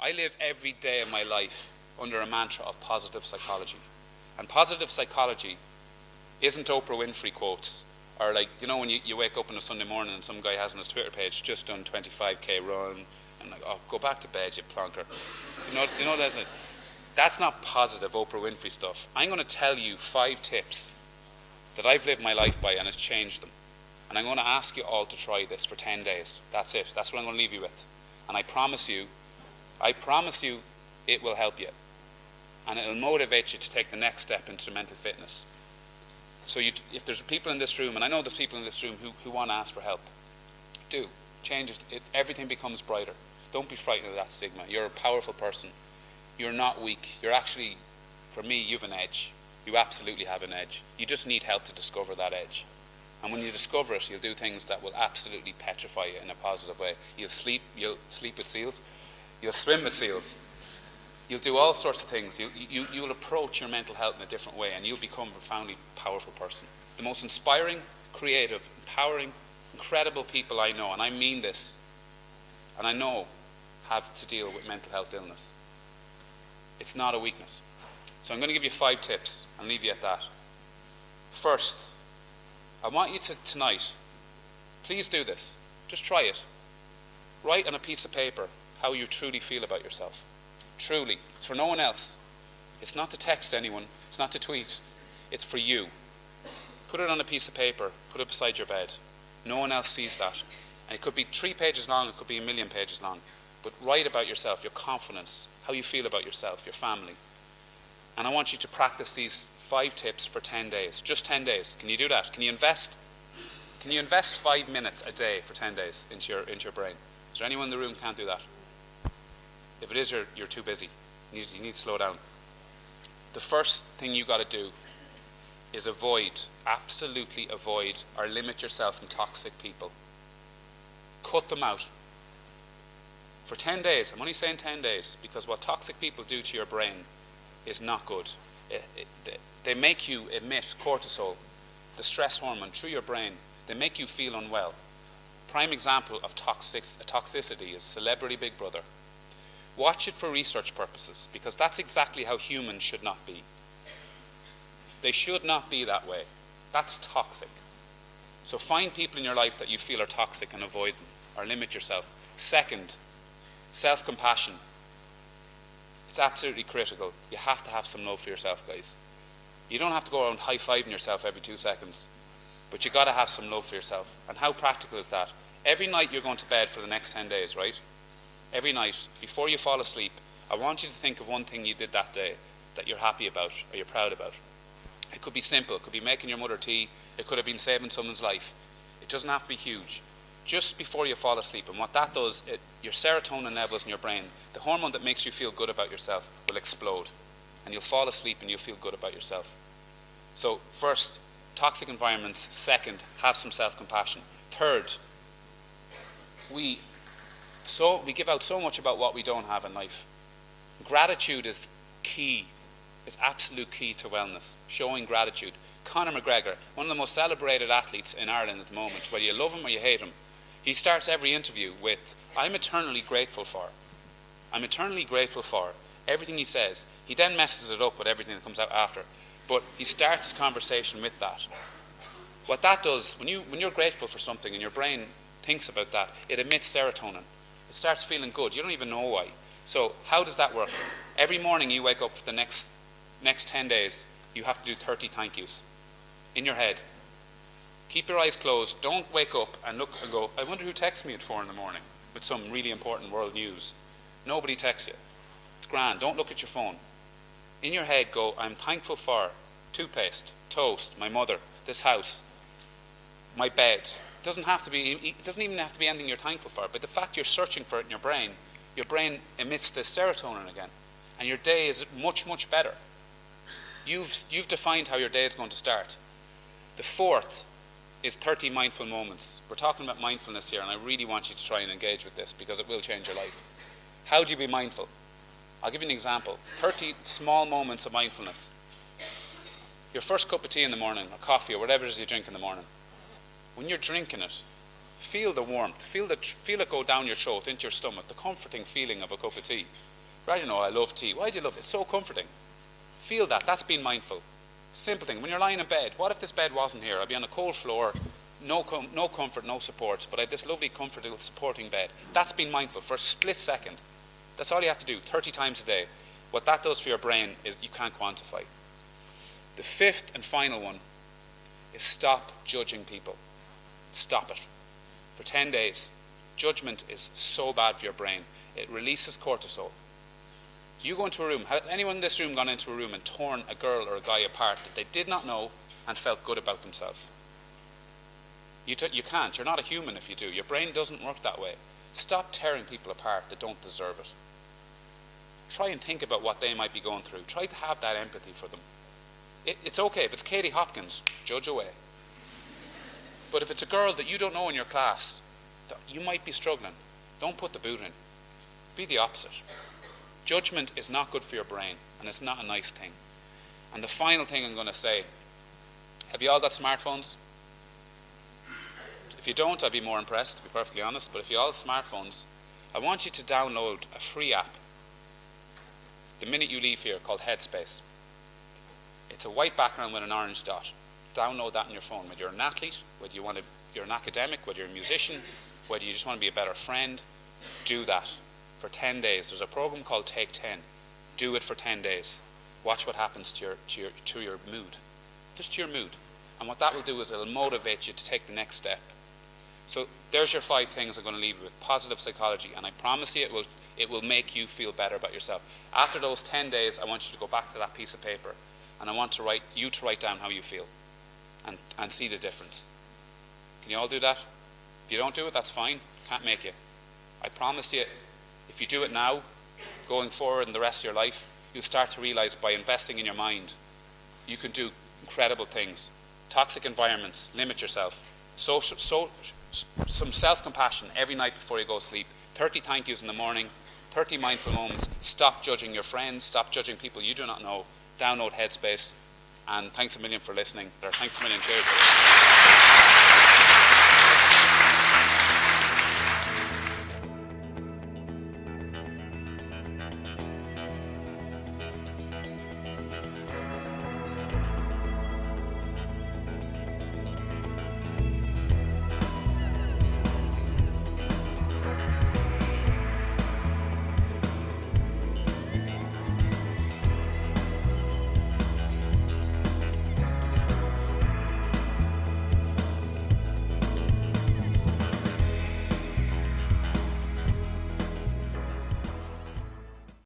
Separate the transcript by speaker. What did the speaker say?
Speaker 1: I live every day of my life under a mantra of positive psychology. And positive psychology isn't Oprah Winfrey quotes, or like, you know, when you wake up on a Sunday morning and some guy has on his Twitter page, just done 25k run, and like, oh, go back to bed, you plonker. You know that's not positive Oprah Winfrey stuff. I'm going to tell you 5 tips that I've lived my life by and it's changed them. And I'm going to ask you all to try this for 10 days. That's it. That's what I'm going to leave you with. And I promise you it will help you. And it will motivate you to take the next step into mental fitness. So if there's people in this room, and I know there's people in this room who want to ask for help, do. Change it. Everything becomes brighter. Don't be frightened of that stigma. You're a powerful person. You're not weak. You're actually, for me, you have an edge. You absolutely have an edge. You just need help to discover that edge. And when you discover it, you'll do things that will absolutely petrify you in a positive way. You'll sleep with seals. You'll swim with seals. You'll do all sorts of things. You'll approach your mental health in a different way, and you'll become a profoundly powerful person. The most inspiring, creative, empowering, incredible people I know, and I mean this, and I know have to deal with mental health illness. It's not a weakness. So I'm going to give you 5 tips and leave you at that. First, I want you to tonight, please do this. Just try it. Write on a piece of paper how you truly feel about yourself. Truly. It's for no one else. It's not to text anyone. It's not to tweet. It's for you. Put it on a piece of paper. Put it beside your bed. No one else sees that. And it could be 3 pages long. It could be 1,000,000 pages long. But write about yourself, your confidence, how you feel about yourself, your family. And I want you to practice these 5 tips for 10 days. Just 10 days. Can you do that? Can you invest 5 minutes a day for 10 days into your brain? Is there anyone in the room who can't do that? If it is, you're too busy. You need to slow down. The first thing you got to do is absolutely avoid or limit yourself from toxic people. Cut them out. For 10 days, I'm only saying 10 days, because what toxic people do to your brain is not good. They make you emit cortisol, the stress hormone, through your brain. They make you feel unwell. Prime example of toxicity is Celebrity Big Brother. Watch it for research purposes, because that's exactly how humans should not be. They should not be that way. That's toxic. So find people in your life that you feel are toxic and avoid them, or limit yourself. Second, self-compassion. It's absolutely critical. You have to have some love for yourself, guys. You don't have to go around high-fiving yourself every 2 seconds, but you got to have some love for yourself. And how practical is that? Every night you're going to bed for the next 10 days, right? Every night, before you fall asleep, I want you to think of one thing you did that day that you're happy about or you're proud about. It could be simple. It could be making your mother tea. It could have been saving someone's life. It doesn't have to be huge. Just before you fall asleep, and what that does, your serotonin levels in your brain, the hormone that makes you feel good about yourself, will explode. And you'll fall asleep and you'll feel good about yourself. So first, toxic environments. Second, have some self-compassion. Third, we give out so much about what we don't have in life. Gratitude is key. It's absolute key to wellness. Showing gratitude. Conor McGregor, one of the most celebrated athletes in Ireland at the moment, whether you love him or you hate him, he starts every interview with, I'm eternally grateful for. I'm eternally grateful for everything he says. He then messes it up with everything that comes out after. But he starts his conversation with that. What that does, when you're grateful for something and your brain thinks about that, it emits serotonin. It starts feeling good. You don't even know why. So how does that work? Every morning you wake up for the next 10 days, you have to do 30 thank yous in your head. Keep your eyes closed. Don't wake up and look and go, I wonder who texts me at 4 in the morning with some really important world news. Nobody texts you. It's grand. Don't look at your phone. In your head go, I'm thankful for toothpaste, toast, my mother, this house, my bed. It doesn't even have to be anything you're thankful for, but the fact you're searching for it in your brain emits this serotonin again, and your day is much, much better. You've defined how your day is going to start. The fourth is 30 mindful moments. We're talking about mindfulness here, and I really want you to try and engage with this because it will change your life. How do you be mindful? I'll give you an example. 30 small moments of mindfulness. Your first cup of tea in the morning, or coffee, or whatever it is you drink in the morning. When you're drinking it, feel the warmth. Feel it go down your throat, into your stomach, the comforting feeling of a cup of tea. Right, I love tea. Why do you love it? It's so comforting. Feel that. That's being mindful. Simple thing. When you're lying in bed, what if this bed wasn't here? I'd be on a cold floor, no comfort, no supports, but I have this lovely, comfortable, supporting bed. That's being mindful for a split second. That's all you have to do, 30 times a day. What that does for your brain is you can't quantify. The fifth and final one is stop judging people. Stop it. For 10 days, judgment is so bad for your brain. It releases cortisol. You go into a room, has anyone in this room gone into a room and torn a girl or a guy apart that they did not know and felt good about themselves? You can't. You're not a human if you do. Your brain doesn't work that way. Stop tearing people apart that don't deserve it. Try and think about what they might be going through. Try to have that empathy for them. It's okay. If it's Katie Hopkins, judge away. But if it's a girl that you don't know in your class, that you might be struggling, don't put the boot in. Be the opposite. Judgment is not good for your brain, and it's not a nice thing. And the final thing I'm going to say, have you all got smartphones? If you don't, I'd be more impressed, to be perfectly honest. But if you all have smartphones, I want you to download a free app the minute you leave here called Headspace. It's a white background with an orange dot. Download that on your phone. Whether you're an athlete, whether you're an academic, whether you're a musician, whether you just want to be a better friend, do that for 10 days. There's a program called Take 10. Do it for 10 days. Watch what happens to your mood. Just to your mood. And what that will do is it'll motivate you to take the next step. So there's your 5 things I'm going to leave you with. Positive psychology. And I promise you it will make you feel better about yourself. After those 10 days, I want you to go back to that piece of paper and I want you to write down how you feel and see the difference. Can you all do that? If you don't do it, that's fine. Can't make you. I promise you, if you do it now, going forward in the rest of your life, you'll start to realize by investing in your mind, you can do incredible things. Toxic environments, limit yourself. Some self-compassion every night before you go to sleep. 30 thank yous in the morning, 30 mindful moments. Stop judging your friends, stop judging people you do not know. Download Headspace, and thanks a million for listening. Thanks a million. Cheers.